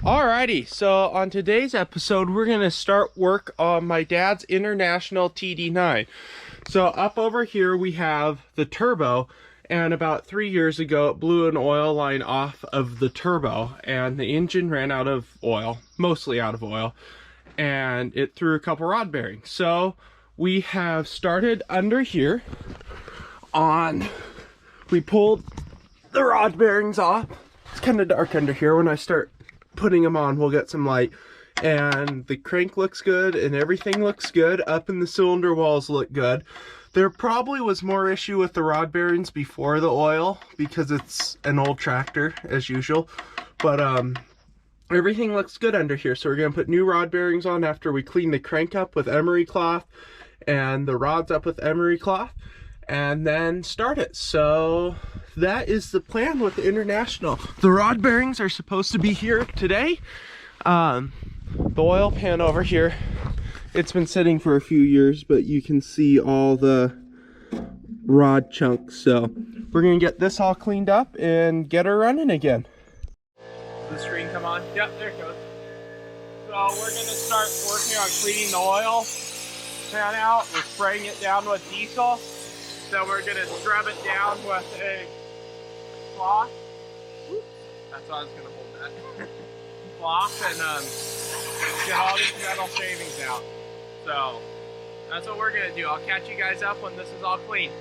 Alrighty, so on today's episode, we're going to start work on my dad's International TD9. So up over here we have the turbo, and about 3 years ago it blew an oil line off of the turbo, and the engine ran out of oil, mostly out of oil, and it threw a couple rod bearings. So we have started under here we pulled the rod bearings off. It's kind of dark under here. When I start putting them on, we'll get some light, and the crank looks good and everything looks good. Up in the cylinder walls look good. There probably was more issue with the rod bearings before the oil because it's an old tractor as usual, but everything looks good under here. So we're going to put new rod bearings on after we clean the crank up with emery cloth and the rods up with emery cloth, and then start it. So that is the plan with the International. The rod bearings are supposed to be here today. The oil pan over here, it's been sitting for a few years, but you can see all the rod chunks. So we're gonna get this all cleaned up and get her running again. Does the screen come on? Yep, there it goes. So we're gonna start working on cleaning the oil pan out. We're spraying it down with diesel. So we're gonna scrub it down with a cloth. That's why I was gonna hold that. Cloth, and get all these metal shavings out. So that's what we're gonna do. I'll catch you guys up when this is all clean.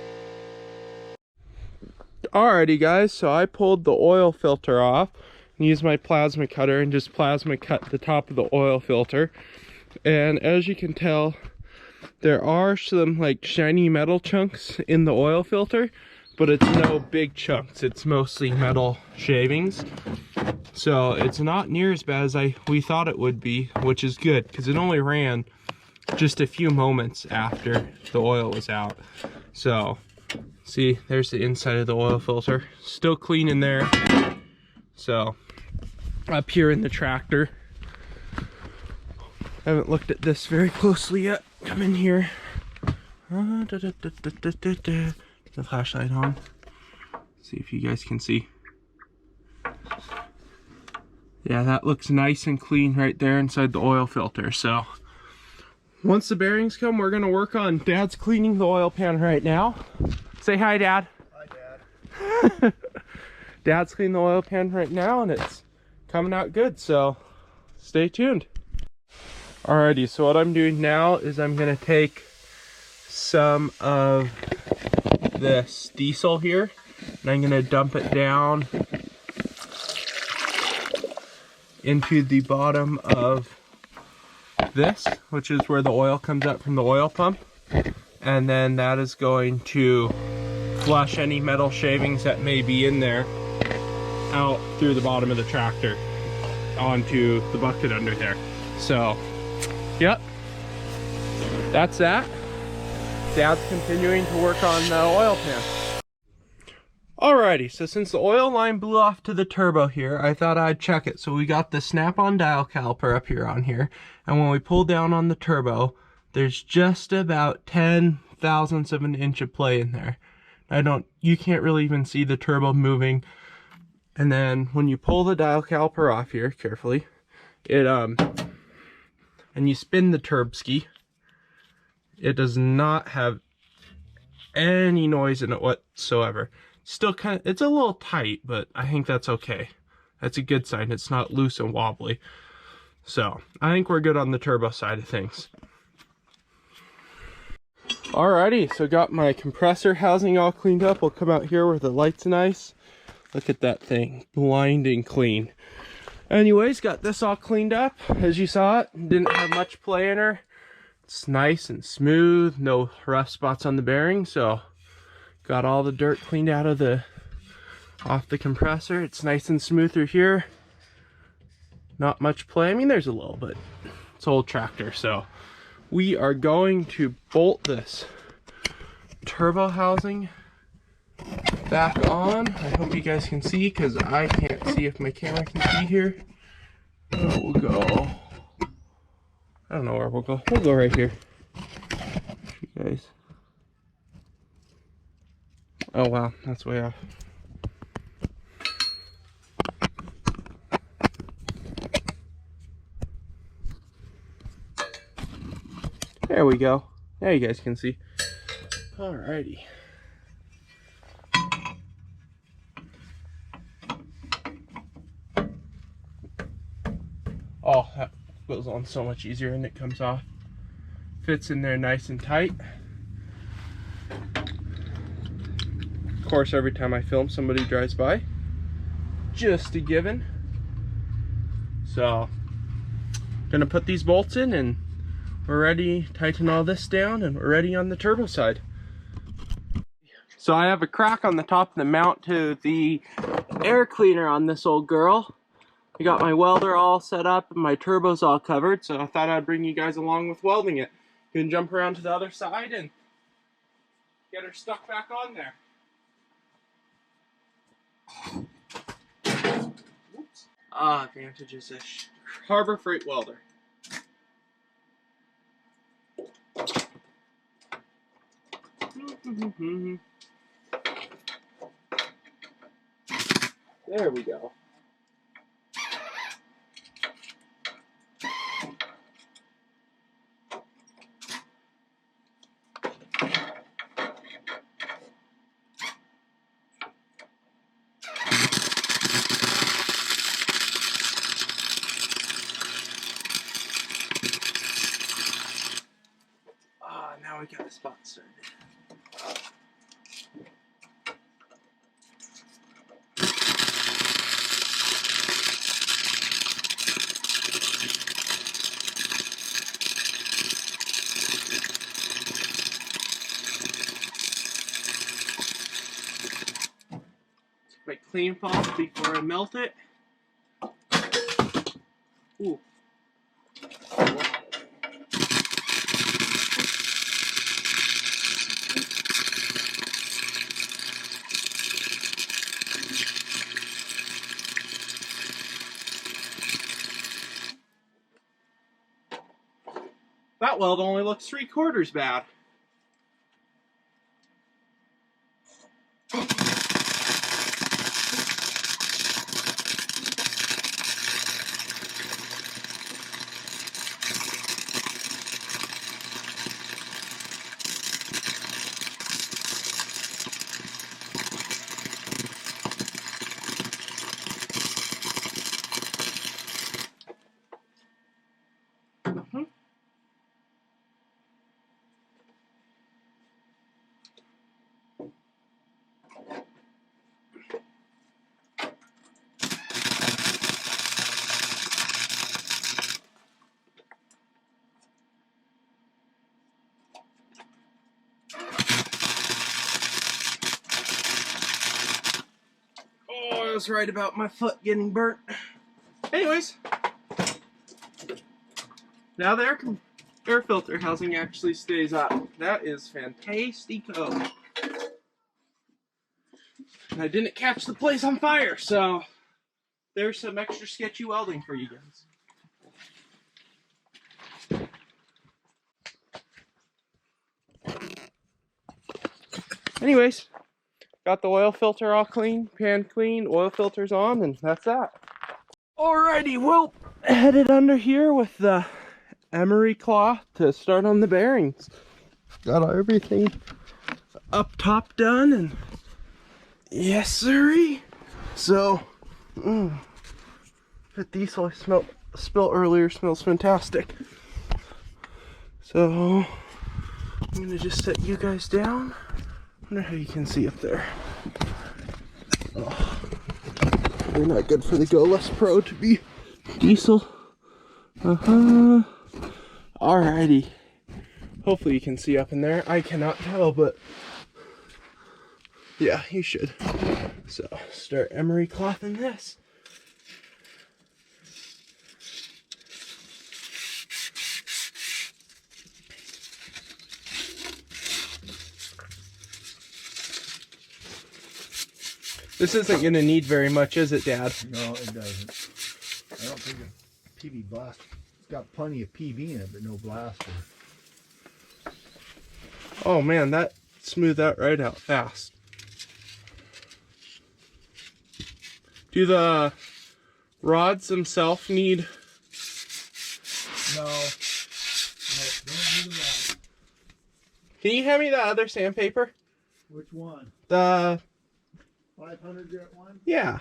Alrighty guys, so I pulled the oil filter off and used my plasma cutter and just plasma cut the top of the oil filter. And as you can tell, there are some like shiny metal chunks in the oil filter, but it's no big chunks. It's mostly metal shavings. So it's not near as bad as we thought it would be, which is good because it only ran just a few moments after the oil was out. So see, there's the inside of the oil filter. Still clean in there. So up here in the tractor, I haven't looked at this very closely yet. Come in here. The flashlight on. See if you guys can see. Yeah, that looks nice and clean right there inside the oil filter. So once the bearings come, we're gonna work on Dad's cleaning the oil pan right now. Say hi, Dad. Hi, Dad. Dad's cleaning the oil pan right now, and it's coming out good, so stay tuned. Alrighty, so what I'm doing now is I'm gonna take some of this diesel here, and I'm gonna dump it down into the bottom of this, which is where the oil comes up from the oil pump, and then that is going to flush any metal shavings that may be in there out through the bottom of the tractor onto the bucket under there. So yep, that's that. Dad's continuing to work on the oil pan. Alrighty, so since the oil line blew off to the turbo here, I thought I'd check it. So we got the snap-on dial caliper up here on here, and when we pull down on the turbo, there's just about 10 thousandths of an inch of play in there. You can't really even see the turbo moving. And then when you pull the dial caliper off here carefully, and you spin the turb ski, it does not have any noise in it whatsoever. Still it's a little tight, but I think that's okay. That's a good sign. It's not loose and wobbly. So I think we're good on the turbo side of things. Alrighty, so got my compressor housing all cleaned up. We'll come out here where the light's nice. Look at that thing, blinding clean. Anyways, got this all cleaned up. As you saw, it didn't have much play in her. It's nice and smooth, no rough spots on the bearing. So got all the dirt cleaned out of off the compressor. It's nice and smooth through here. Not much play. I mean, there's a little, but it's an old tractor. So we are going to bolt this turbo housing back on. I hope you guys can see, because I can't see if my camera can see here. So we'll go, I don't know where we'll go. We'll go right here. You guys. Oh wow, that's way off. There we go. Now you guys can see. Alrighty. Oh, that goes on so much easier and it comes off. Fits in there nice and tight. Of course, every time I film, somebody drives by. Just a given. So, gonna put these bolts in and we're ready, tighten all this down, and we're ready on the turbo side. So I have a crack on the top of the mount to the air cleaner on this old girl. I got my welder all set up and my turbo's all covered, so I thought I'd bring you guys along with welding it. You can jump around to the other side and get her stuck back on there. Oops. Advantages of Harbor Freight welder. There we go. Now we got the spot started. My clamp off before I melt it. Ooh. That weld only looks 3/4 bad. Oh, I was right about my foot getting burnt. Anyways, now the air filter housing actually stays up. That is fantastico. And I didn't catch the place on fire, so there's some extra sketchy welding for you guys. Anyways, got the oil filter all clean, pan clean, oil filters on, and that's that. Alrighty, well, headed under here with the emery cloth to start on the bearings. Got everything up top done, and yes sirree. So, the diesel I spilled earlier smells fantastic. So, I'm gonna just set you guys down. I wonder how you can see up there. Oh, they're not good for the Go Less Pro to be diesel. Alrighty. Hopefully you can see up in there. I cannot tell, but yeah, you should. So, start emery clothing this. This isn't going to need very much, is it, Dad? No, it doesn't. I don't think a PV blaster. It's got plenty of PV in it, but no blaster. Oh man, that smoothed that right out fast. Do the rods themselves need... No, don't do the rods. Can you hand me that other sandpaper? Which one? The 500 grit one? yeah.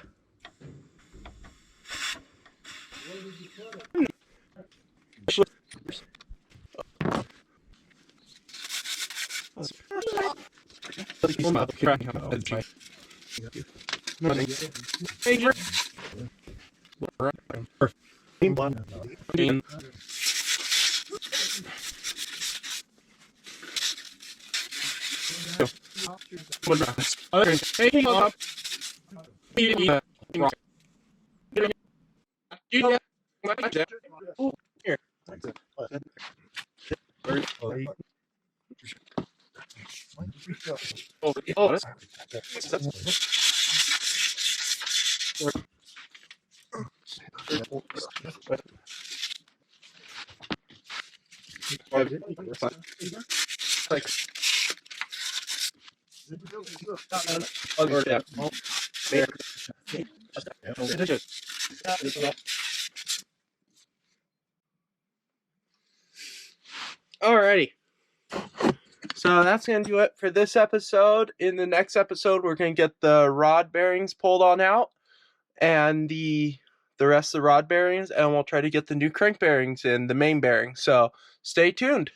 Where did you put it? Here. Alrighty. So that's going to do it for this episode. In the next episode, we're going to get the rod bearings pulled on out and the rest of the rod bearings, and we'll try to get the new crank bearings in, the main bearing. So stay tuned.